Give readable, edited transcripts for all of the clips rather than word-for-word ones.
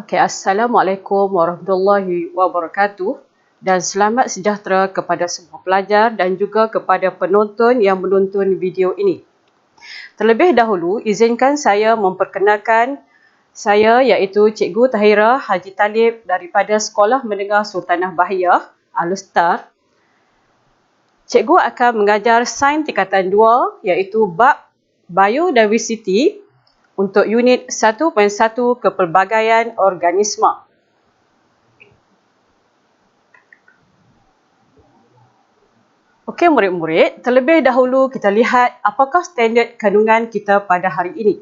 Assalamualaikum warahmatullahi wabarakatuh dan selamat sejahtera kepada semua pelajar dan juga kepada penonton yang menonton video ini. Terlebih dahulu, izinkan saya memperkenalkan saya iaitu Cikgu Tahira Haji Talib daripada Sekolah Menengah Sultanah Bahiyah, Al-Star. Cikgu akan mengajar sains tingkatan 2 iaitu bab Biodiversity untuk unit 1.1 Kepelbagaian Organisma. Okey murid-murid, terlebih dahulu kita lihat apakah standard kandungan kita pada hari ini.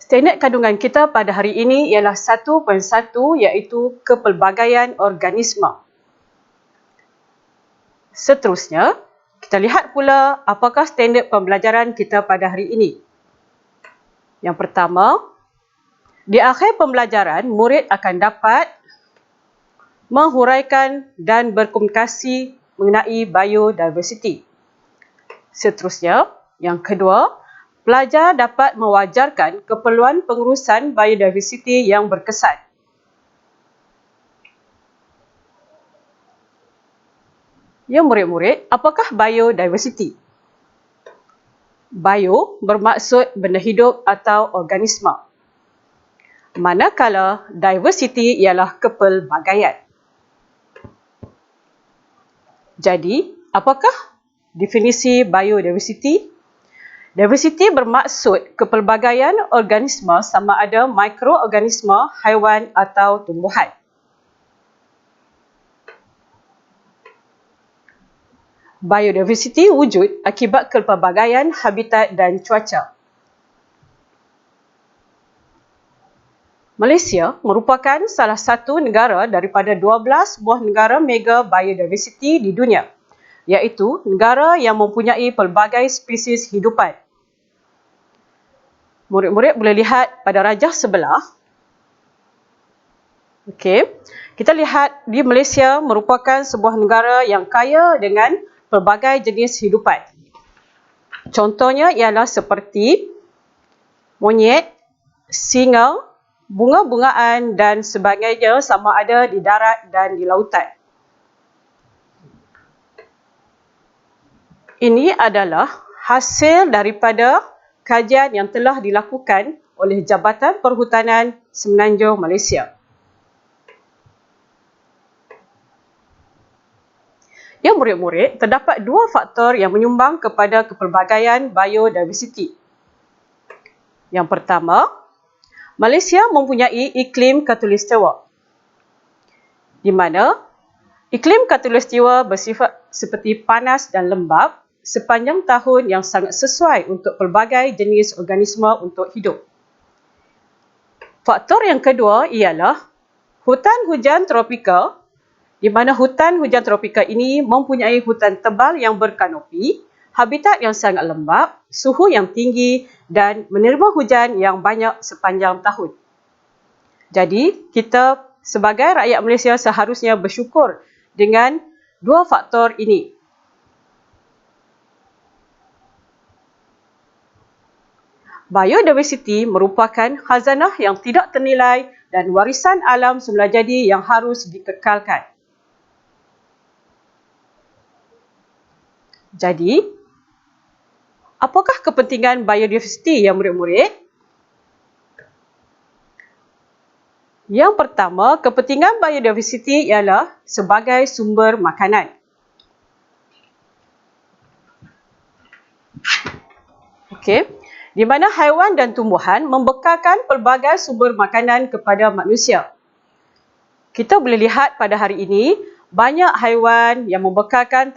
Standard kandungan kita pada hari ini ialah 1.1 iaitu Kepelbagaian Organisma. Seterusnya, kita lihat pula apakah standard pembelajaran kita pada hari ini. Yang pertama, di akhir pembelajaran, murid akan dapat menghuraikan dan berkomunikasi mengenai biodiversity. Seterusnya, yang kedua, pelajar dapat mewajarkan keperluan pengurusan biodiversity yang berkesan. Ya murid-murid, apakah biodiversity? Bio bermaksud benda hidup atau organisma. Manakala diversity ialah kepelbagaian. Jadi, apakah definisi biodiversity? Diversity bermaksud kepelbagaian organisma sama ada mikroorganisma, haiwan atau tumbuhan. Biodiversity wujud akibat kepelbagaian habitat dan cuaca. Malaysia merupakan salah satu negara daripada 12 buah negara mega biodiversity di dunia, iaitu negara yang mempunyai pelbagai spesies hidupan. Murid-murid boleh lihat pada rajah sebelah. Kita lihat di Malaysia merupakan sebuah negara yang kaya dengan pelbagai jenis hidupan. Contohnya ialah seperti monyet, singa, bunga-bungaan dan sebagainya sama ada di darat dan di lautan. Ini adalah hasil daripada kajian yang telah dilakukan oleh Jabatan Perhutanan Semenanjung Malaysia. Ya murid-murid, terdapat dua faktor yang menyumbang kepada kepelbagaian biodiversity. Yang pertama, Malaysia mempunyai iklim khatulistiwa, di mana iklim khatulistiwa bersifat seperti panas dan lembap sepanjang tahun yang sangat sesuai untuk pelbagai jenis organisma untuk hidup. Faktor yang kedua ialah hutan hujan tropika, di mana hutan hujan tropika ini mempunyai hutan tebal yang berkanopi, habitat yang sangat lembap, suhu yang tinggi dan menerima hujan yang banyak sepanjang tahun. Jadi, kita sebagai rakyat Malaysia seharusnya bersyukur dengan dua faktor ini. Biodiversity merupakan khazanah yang tidak ternilai dan warisan alam semula jadi yang harus dikekalkan. Jadi, apakah kepentingan biodiversity ya murid-murid? Yang pertama, kepentingan biodiversity ialah sebagai sumber makanan. Di mana haiwan dan tumbuhan membekalkan pelbagai sumber makanan kepada manusia. Kita boleh lihat pada hari ini, banyak haiwan yang membekalkan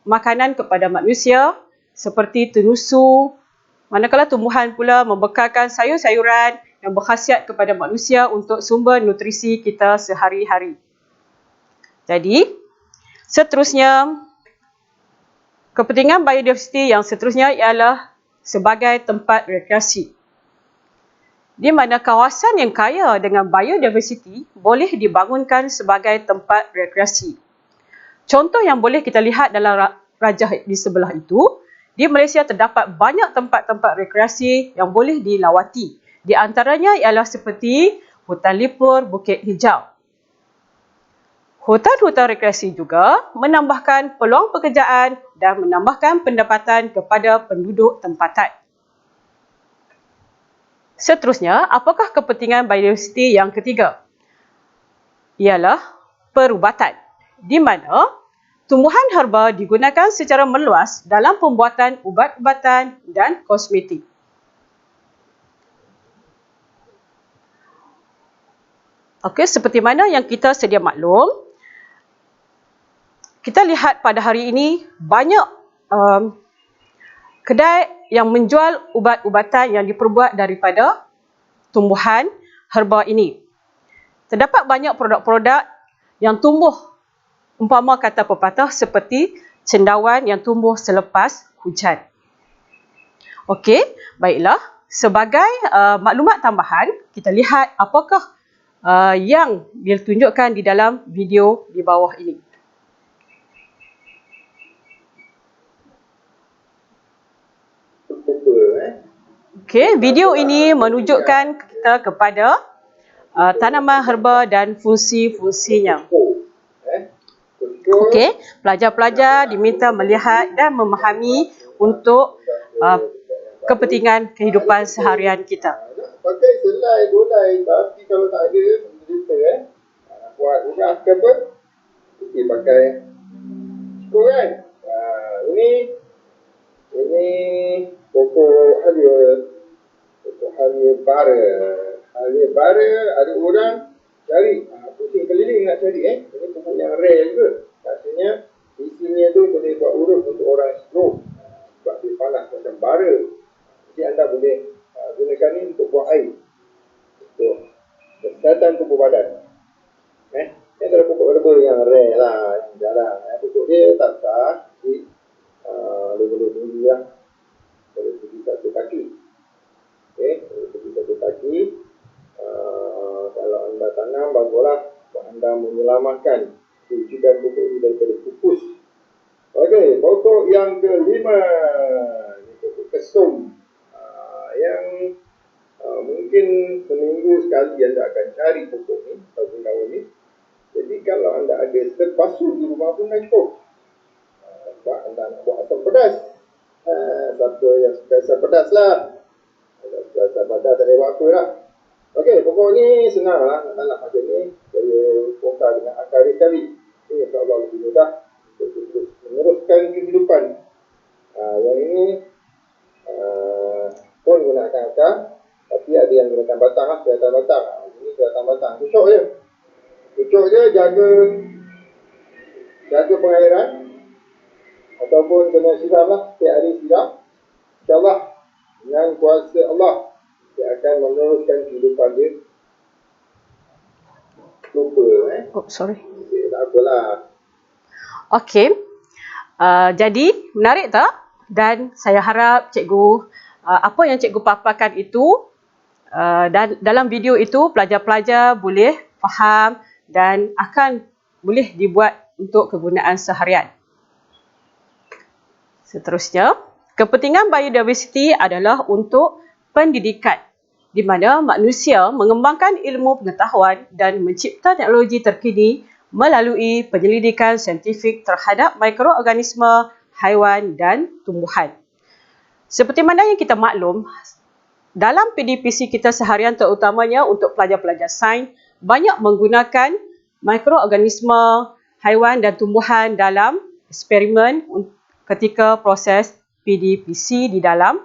makanan kepada manusia seperti tenusu, manakala tumbuhan pula membekalkan sayur-sayuran yang berkhasiat kepada manusia untuk sumber nutrisi kita sehari-hari. Jadi, seterusnya, kepentingan biodiversity yang seterusnya ialah sebagai tempat rekreasi, di mana kawasan yang kaya dengan biodiversity boleh dibangunkan sebagai tempat rekreasi. Contoh yang boleh kita lihat dalam rajah di sebelah itu, di Malaysia terdapat banyak tempat-tempat rekreasi yang boleh dilawati, Di antaranya ialah seperti hutan lipur Bukit Hijau. Hutan-hutan rekreasi juga menambahkan peluang pekerjaan dan menambahkan pendapatan kepada penduduk tempatan. Seterusnya, apakah kepentingan biodiversiti yang ketiga? Ialah perubatan, di mana tumbuhan herba digunakan secara meluas dalam pembuatan ubat-ubatan dan kosmetik. Okey, seperti mana yang kita sedia maklum, kita lihat pada hari ini banyak kedai yang menjual ubat-ubatan yang diperbuat daripada tumbuhan herba ini. Terdapat banyak produk-produk yang tumbuh, umpama kata pepatah, seperti cendawan yang tumbuh selepas hujan. Okey, baiklah. Sebagai maklumat tambahan, kita lihat apakah yang ditunjukkan di dalam video di bawah ini. Okey, video ini menunjukkan kita kepada tanaman herba dan fungsi-fungsinya. Okey, pelajar-pelajar diminta melihat dan memahami untuk kepentingan kehidupan seharian kita. Pakai selai, dolai, tapi kalau tak ada, menderita buat rumah ke apa? Kita pakai cukup kan? Ini pokok halia. Pokok halia bara. Halia bara, ada orang cari. Pusing keliling nak cari Ini pokok yang rare juga. Maksudnya, isinya tu boleh buat urut untuk orang stroke. Sebab dia panas macam bara. Jadi anda boleh gunakan ini untuk buang air. Untuk kesihatan tubuh badan. Ini adalah pokok herba yang rare lah. Yang jarang. Pokok dia tak besar. Jadi, boleh tinggi lah. Boleh tinggi satu kaki. Boleh tinggi satu kaki. Kalau anda tanam, baguslah. Sebab anda menyelamatkan wujudan pokok ini daripada pupus. Okey, pokok yang kelima. Ini pokok kesum. Yang mungkin seminggu sekali anda akan cari pokok ni, daun-daun ni. Jadi kalau anda ada terpasu di rumah pun dah cukup. Sebab anda nak buat asam pedas. Siapa yang suka asam pedas lah. Kalau suka asam pedas tak ada apa-apa lah. Okey, pokok ni senang lah nak tanam macam ni. Saya bongkar dengan akar dia sekali. Ini insyaAllah lebih mudah untuk meneruskan kehidupan. Yang ini pun gunakan akar. Tapi ada yang gunakan batang lah, kelihatan batang. Ini kelihatan batang. Cucuk je. Cucuk je, jaga pengairan. Ataupun kena siram lah, setiap hari siram. InsyaAllah, dengan kuasa Allah, dia akan meneruskan kehidupan dia. Lupa Sorry. Tak apalah. Okey. Jadi, menarik tak? Dan saya harap cikgu, apa yang cikgu paparkan itu, dan dalam video itu pelajar-pelajar boleh faham dan akan boleh dibuat untuk kegunaan seharian. Seterusnya, kepentingan biodiversiti adalah untuk pendidikan, di mana manusia mengembangkan ilmu pengetahuan dan mencipta teknologi terkini melalui penyelidikan saintifik terhadap mikroorganisme, haiwan dan tumbuhan. Seperti mana yang kita maklum, dalam PDPC kita seharian terutamanya untuk pelajar-pelajar sains, banyak menggunakan mikroorganisme, haiwan dan tumbuhan dalam eksperimen ketika proses PDPC di dalam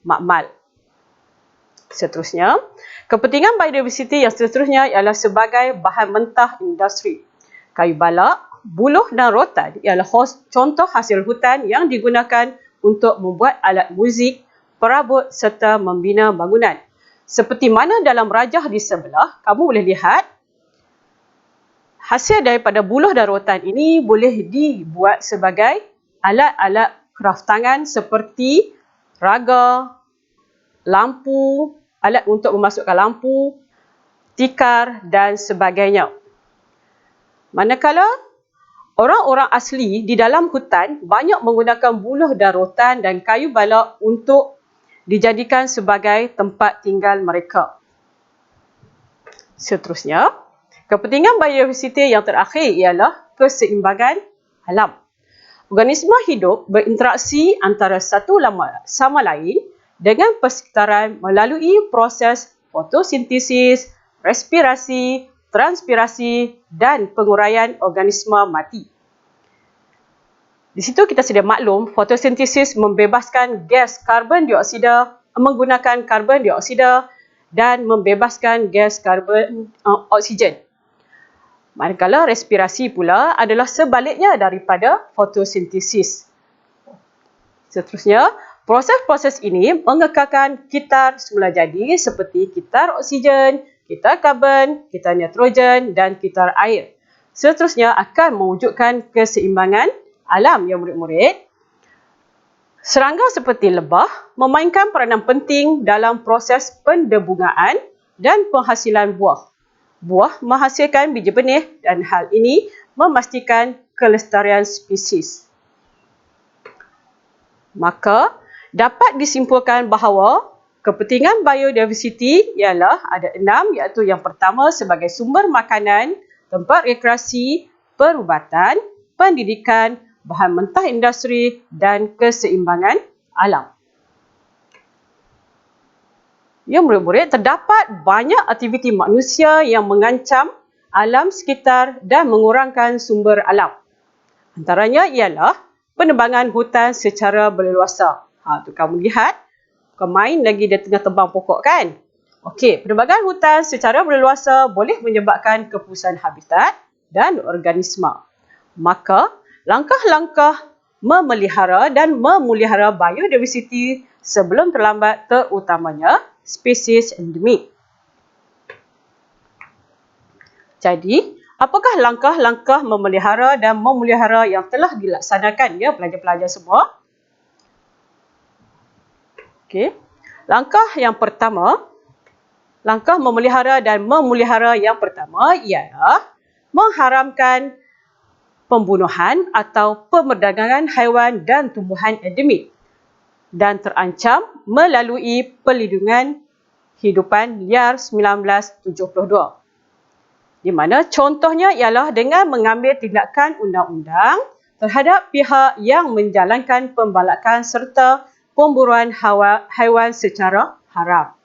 makmal. Seterusnya, kepentingan biodiversiti yang seterusnya ialah sebagai bahan mentah industri. Kayu balak, buluh dan rotan ialah contoh hasil hutan yang digunakan untuk membuat alat muzik, perabot serta membina bangunan. Seperti mana dalam rajah di sebelah, kamu boleh lihat hasil daripada buluh dan rotan ini boleh dibuat sebagai alat-alat kraftangan seperti raga, lampu, alat untuk memasukkan lampu, tikar dan sebagainya. Manakala orang-orang asli di dalam hutan banyak menggunakan buluh dan rotan dan kayu balak untuk dijadikan sebagai tempat tinggal mereka. Seterusnya, kepentingan biodiversiti yang terakhir ialah keseimbangan alam. Organisma hidup berinteraksi antara satu sama lain dengan persekitaran melalui proses fotosintesis, respirasi, transpirasi dan penguraian organisma mati. Di situ kita sedia maklum, fotosintesis membebaskan gas karbon dioksida, menggunakan karbon dioksida dan membebaskan gas oksigen. Manakala respirasi pula adalah sebaliknya daripada fotosintesis. Seterusnya, proses-proses ini mengekalkan kitar semula jadi seperti kitar oksigen, kitar karbon, kitar nitrogen dan kitar air. Seterusnya akan mewujudkan keseimbangan alam ya murid-murid. Serangga seperti lebah memainkan peranan penting dalam proses pendebungaan dan penghasilan buah. Buah menghasilkan biji benih dan hal ini memastikan kelestarian spesies. Maka, dapat disimpulkan bahawa kepentingan biodiversiti ialah ada 6, iaitu yang pertama sebagai sumber makanan, tempat rekreasi, perubatan, pendidikan, bahan mentah industri dan keseimbangan alam. Ya murid-murid, terdapat banyak aktiviti manusia yang mengancam alam sekitar dan mengurangkan sumber alam. Antaranya ialah penebangan hutan secara berleluasa. Tu kamu lihat, kamu main lagi dia tengah tebang pokok kan? Okey, penebangan hutan secara berleluasa boleh menyebabkan kepusahan habitat dan organisma. Maka, langkah-langkah memelihara dan memulihara biodiversiti sebelum terlambat, terutamanya spesies endemik. Jadi, apakah langkah-langkah memelihara dan memulihara yang telah dilaksanakan ya pelajar-pelajar semua? Okey. Langkah memelihara dan memulihara yang pertama ialah mengharamkan pembunuhan atau pemerdagangan haiwan dan tumbuhan endemik dan terancam melalui Perlindungan Hidupan Liar 1972. Di mana contohnya ialah dengan mengambil tindakan undang-undang terhadap pihak yang menjalankan pembalakan serta pemburuan haiwan secara haram.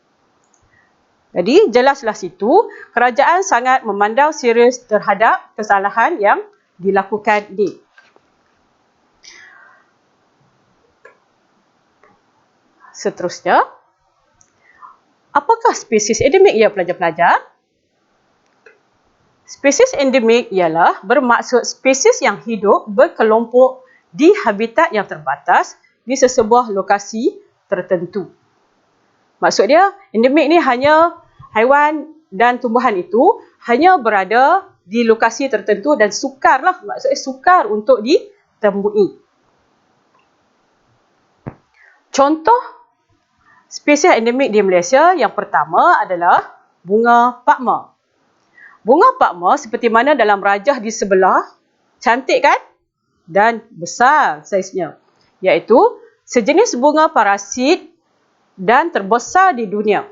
Jadi jelaslah situ kerajaan sangat memandang serius terhadap kesalahan yang dilakukan ini. Seterusnya, apakah spesies endemik ya pelajar-pelajar? Spesies endemik ialah bermaksud spesies yang hidup berkelompok di habitat yang terbatas di sesebuah lokasi tertentu. Maksud dia, endemik ni hanya haiwan dan tumbuhan itu hanya berada di lokasi tertentu dan sukarlah, maksudnya sukar untuk ditemui. Contoh spesies endemik di Malaysia yang pertama adalah bunga pakma. Bunga pakma seperti mana dalam rajah di sebelah, cantik kan? Dan besar saiznya. Iaitu sejenis bunga parasit dan terbesar di dunia.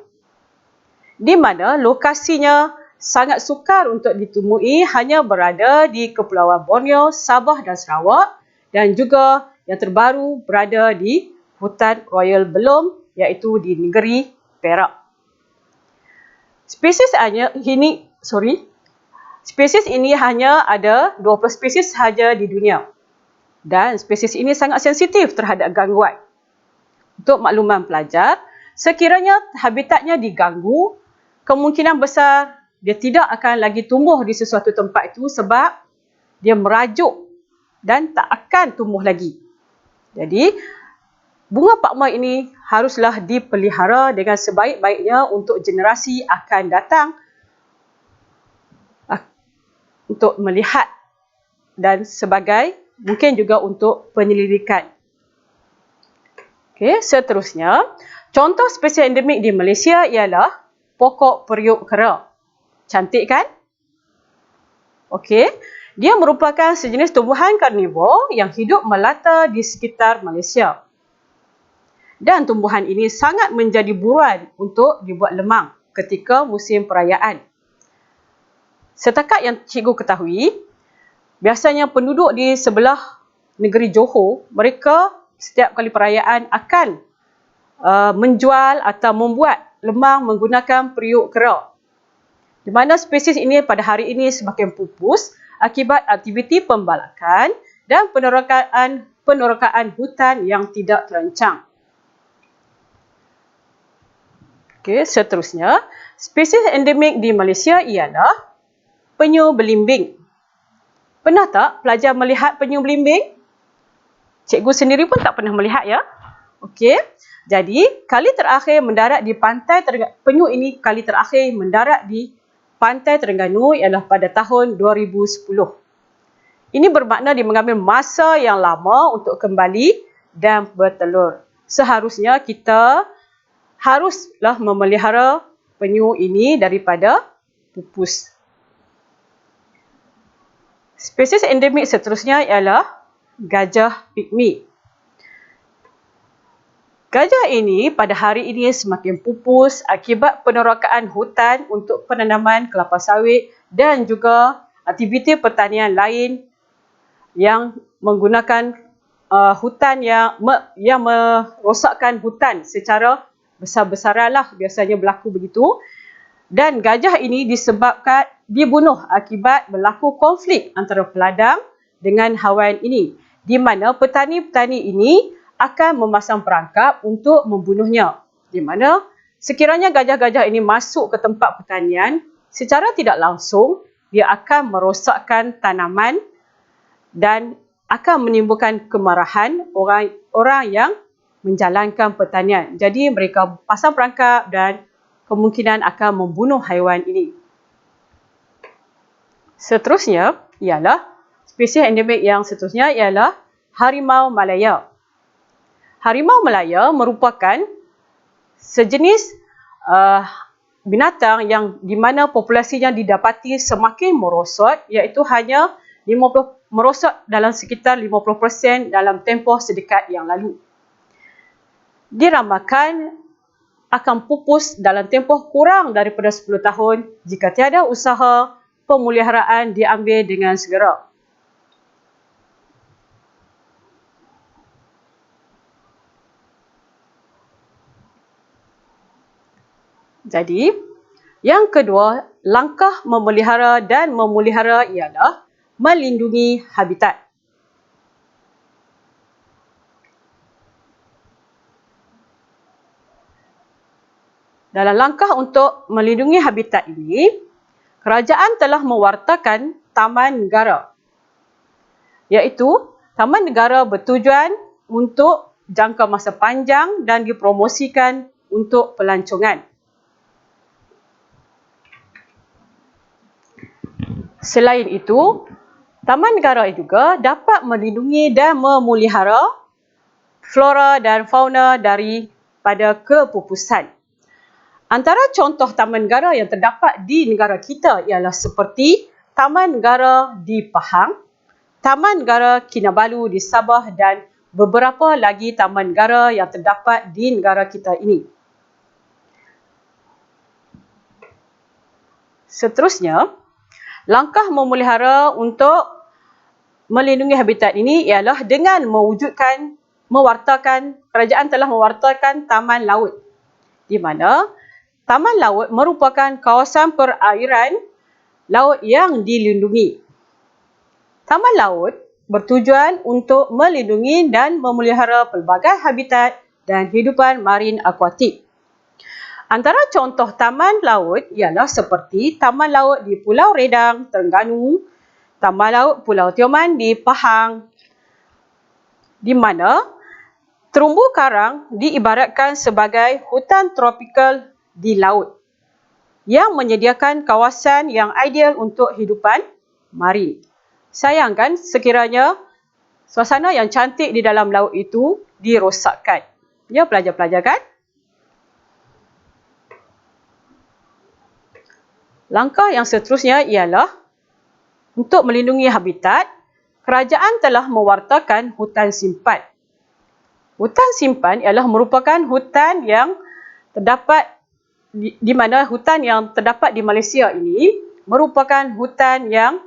Di mana lokasinya sangat sukar untuk ditemui, hanya berada di Kepulauan Borneo, Sabah dan Sarawak dan juga yang terbaru berada di Hutan Royal Belum iaitu di negeri Perak. Spesies ini hanya ada 20 spesies sahaja di dunia dan spesies ini sangat sensitif terhadap gangguan. Untuk makluman pelajar, sekiranya habitatnya diganggu, kemungkinan besar dia tidak akan lagi tumbuh di sesuatu tempat itu sebab dia merajuk dan tak akan tumbuh lagi. Jadi, bunga pakma ini haruslah dipelihara dengan sebaik-baiknya untuk generasi akan datang untuk melihat dan sebagai mungkin juga untuk penyelidikan. Okey, seterusnya, contoh spesies endemik di Malaysia ialah pokok periuk kera. Cantik kan? Okey, dia merupakan sejenis tumbuhan karnivor yang hidup melata di sekitar Malaysia. dan tumbuhan ini sangat menjadi buruan untuk dibuat lemang ketika musim perayaan. Setakat yang cikgu ketahui, biasanya penduduk di sebelah negeri Johor, mereka setiap kali perayaan akan menjual atau membuat lemang menggunakan periuk kera. Di mana spesies ini pada hari ini semakin pupus akibat aktiviti pembalakan dan penerokaan hutan yang tidak terancang. Okey, seterusnya, spesies endemik di Malaysia ialah penyu belimbing. Pernah tak pelajar melihat penyu belimbing? Cikgu sendiri pun tak pernah melihat ya. Okey. Jadi, penyu ini kali terakhir mendarat di Pantai Terengganu ialah pada tahun 2010. Ini bermakna dia mengambil masa yang lama untuk kembali dan bertelur. Seharusnya kita haruslah memelihara penyu ini daripada pupus. Spesies endemik seterusnya ialah gajah pigmi. Gajah ini pada hari ini semakin pupus akibat penerokaan hutan untuk penanaman kelapa sawit dan juga aktiviti pertanian lain yang menggunakan hutan yang merosakkan hutan secara besar-besaran lah, biasanya berlaku begitu. Dan gajah ini dibunuh akibat berlaku konflik antara peladang dengan haiwan ini, di mana petani-petani ini akan memasang perangkap untuk membunuhnya. Di mana sekiranya gajah-gajah ini masuk ke tempat pertanian, secara tidak langsung dia akan merosakkan tanaman dan akan menimbulkan kemarahan orang yang menjalankan pertanian. Jadi mereka pasang perangkap dan kemungkinan akan membunuh haiwan ini. Seterusnya ialah spesies endemik yang seterusnya ialah harimau Malaya. Harimau Malaya merupakan sejenis binatang yang di mana populasinya didapati semakin merosot, iaitu hanya merosot dalam sekitar 50% dalam tempoh sedekat yang lalu. Diramalkan akan pupus dalam tempoh kurang daripada 10 tahun jika tiada usaha pemeliharaan diambil dengan segera. Jadi, yang kedua, langkah memelihara dan memulihara ialah melindungi habitat. Dalam langkah untuk melindungi habitat ini, kerajaan telah mewartakan Taman Negara, iaitu Taman Negara bertujuan untuk jangka masa panjang dan dipromosikan untuk pelancongan. Selain itu, Taman Negara juga dapat melindungi dan memelihara flora dan fauna daripada kepupusan. Antara contoh taman negara yang terdapat di negara kita ialah seperti Taman Negara di Pahang, Taman Negara Kinabalu di Sabah dan beberapa lagi taman negara yang terdapat di negara kita ini. Seterusnya, langkah memelihara untuk melindungi habitat ini ialah dengan kerajaan telah mewartakan taman laut, di mana taman laut merupakan kawasan perairan laut yang dilindungi. Taman laut bertujuan untuk melindungi dan memelihara pelbagai habitat dan hidupan marin akuatik. Antara contoh taman laut ialah seperti Taman Laut di Pulau Redang, Terengganu, Taman Laut Pulau Tioman di Pahang, di mana terumbu karang diibaratkan sebagai hutan tropikal di laut yang menyediakan kawasan yang ideal untuk hidupan marin. Sayangkan sekiranya suasana yang cantik di dalam laut itu dirosakkan. Ya, pelajar-pelajar kan? Langkah yang seterusnya ialah untuk melindungi habitat, kerajaan telah mewartakan hutan simpan. Hutan simpan ialah merupakan hutan yang terdapat di mana hutan yang terdapat di Malaysia ini merupakan hutan yang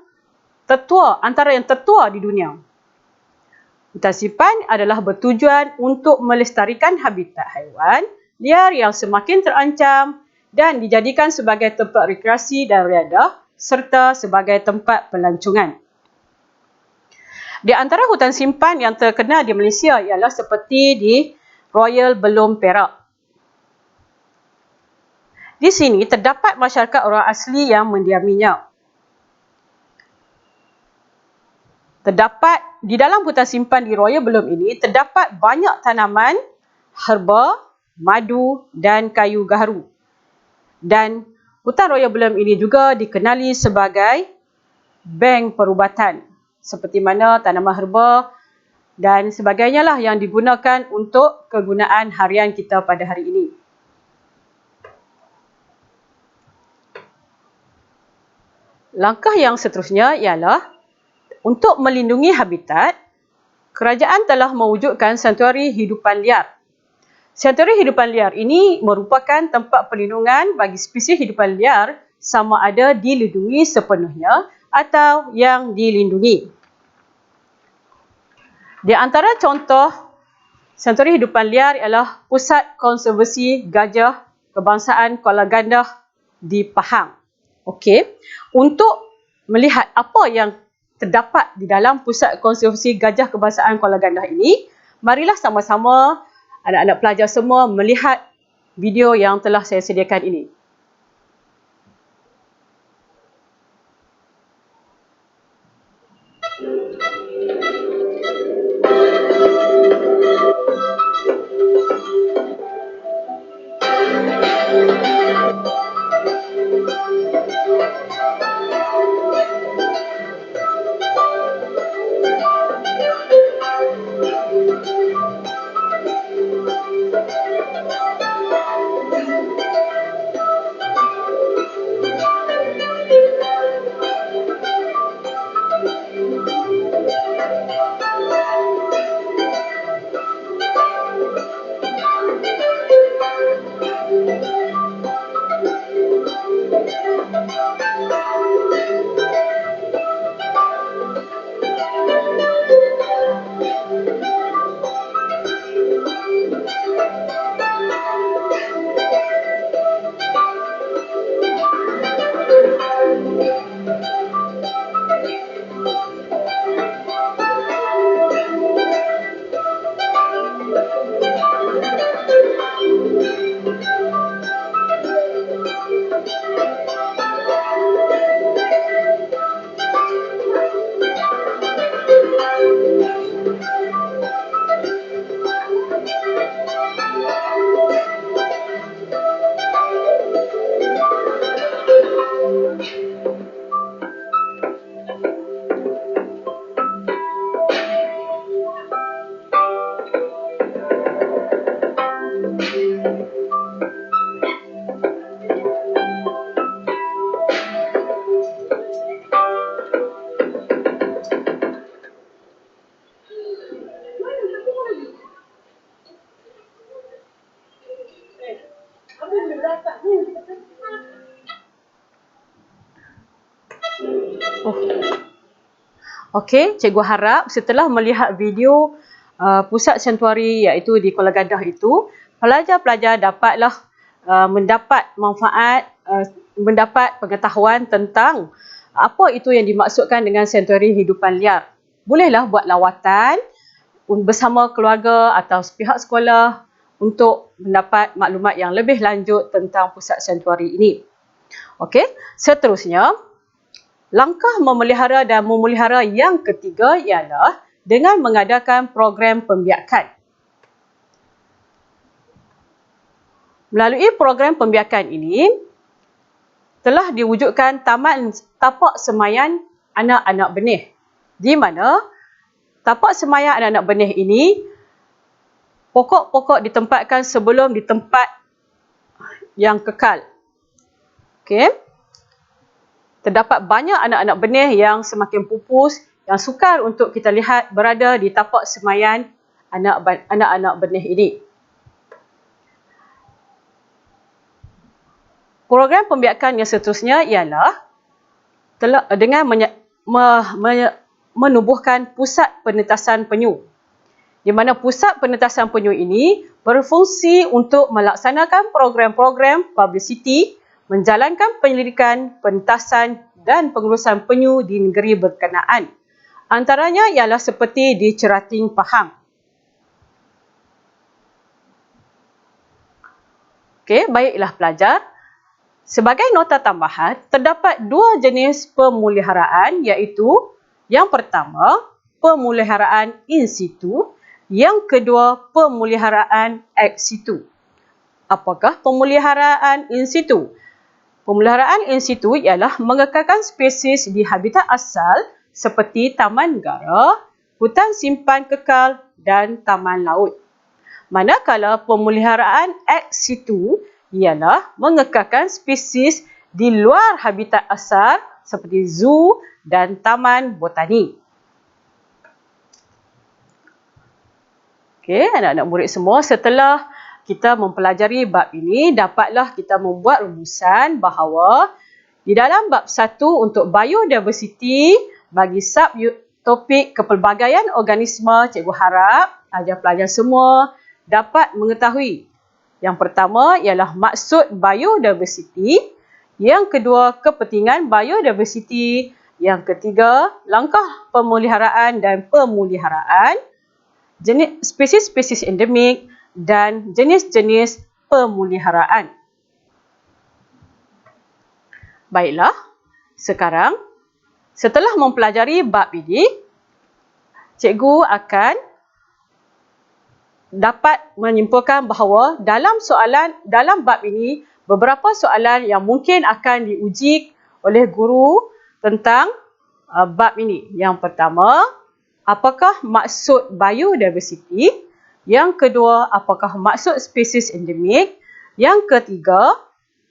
tertua, antara yang tertua di dunia. Hutan simpan adalah bertujuan untuk melestarikan habitat haiwan liar yang semakin terancam dan dijadikan sebagai tempat rekreasi dan riadah serta sebagai tempat pelancongan. Di antara hutan simpan yang terkenal di Malaysia ialah seperti di Royal Belum Perak. Di sini terdapat masyarakat orang asli yang mendiaminya. Terdapat di dalam hutan simpan di Royal Belum ini terdapat banyak tanaman, herba, madu dan kayu gaharu. Dan hutan Royal Belum ini juga dikenali sebagai bank perubatan, seperti mana tanaman herba dan sebagainya lah yang digunakan untuk kegunaan harian kita pada hari ini. Langkah yang seterusnya ialah untuk melindungi habitat, kerajaan telah mewujudkan Sanktuari Hidupan Liar. Sanktuari Hidupan Liar ini merupakan tempat perlindungan bagi spesies hidupan liar sama ada dilindungi sepenuhnya atau yang dilindungi. Di antara contoh Sanktuari Hidupan Liar ialah Pusat Konservasi Gajah Kebangsaan Kuala Gandah di Pahang. Okey, untuk melihat apa yang terdapat di dalam Pusat Konservasi Gajah Kebangsaan Kuala Gandah ini, marilah sama-sama anak-anak pelajar semua melihat video yang telah saya sediakan ini. Okey, cikgu harap setelah melihat video pusat santuari iaitu di Kuala Gandah itu, pelajar-pelajar dapatlah mendapat manfaat, mendapat pengetahuan tentang apa itu yang dimaksudkan dengan santuari hidupan liar. Bolehlah buat lawatan bersama keluarga atau pihak sekolah untuk mendapat maklumat yang lebih lanjut tentang pusat santuari ini. Okey, seterusnya, langkah memelihara dan memelihara yang ketiga ialah dengan mengadakan program pembiakan. Melalui program pembiakan ini, telah diwujudkan Taman Tapak Semayan Anak-anak Benih, di mana tapak semayan anak-anak benih ini, pokok-pokok ditempatkan sebelum di tempat yang kekal. Okey. Terdapat banyak anak-anak benih yang semakin pupus, yang sukar untuk kita lihat berada di tapak semayan anak-anak benih ini. Program pembiakan yang seterusnya ialah dengan menubuhkan pusat penetasan penyu. Di mana pusat penetasan penyu ini berfungsi untuk melaksanakan program-program publicity, menjalankan penyelidikan, penetasan dan pengurusan penyu di negeri berkenaan. Antaranya ialah seperti di Cerating Pahang. Okey, baiklah pelajar. Sebagai nota tambahan, terdapat dua jenis pemeliharaan iaitu yang pertama, pemeliharaan in situ, yang kedua, pemeliharaan ex situ. Apakah pemeliharaan in situ? Pemeliharaan in situ ialah mengekalkan spesies di habitat asal seperti taman negara, hutan simpan kekal dan taman laut. Manakala pemeliharaan ex situ ialah mengekalkan spesies di luar habitat asal seperti zoo dan taman botani. Okey, anak-anak murid semua, setelah kita mempelajari bab ini, dapatlah kita membuat rumusan bahawa di dalam bab 1 untuk biodiversity, bagi subtopik kepelbagaian organisma, cikgu harap pelajar-pelajar semua dapat mengetahui. Yang pertama ialah maksud biodiversity, yang kedua kepentingan biodiversity, yang ketiga langkah pemeliharaan dan pemeliharaan, jenis spesies-spesies endemik dan jenis-jenis pemeliharaan. Baiklah, sekarang setelah mempelajari bab ini, cikgu akan dapat menyimpulkan bahawa dalam bab ini beberapa soalan yang mungkin akan diuji oleh guru tentang bab ini. Yang pertama, apakah maksud biodiversity? Yang kedua, apakah maksud spesies endemik? Yang ketiga,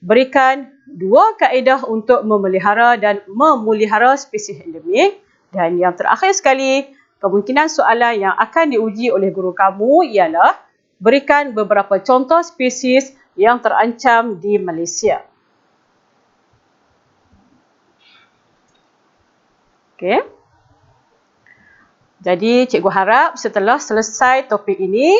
berikan dua kaedah untuk memelihara dan memelihara spesies endemik. Dan yang terakhir sekali, kemungkinan soalan yang akan diuji oleh guru kamu ialah berikan beberapa contoh spesies yang terancam di Malaysia. Okey. Jadi cikgu harap setelah selesai topik ini,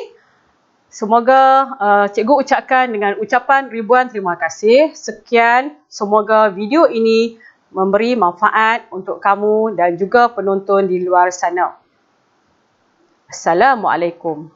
semoga cikgu ucapkan dengan ucapan ribuan terima kasih. Sekian, semoga video ini memberi manfaat untuk kamu dan juga penonton di luar sana. Assalamualaikum.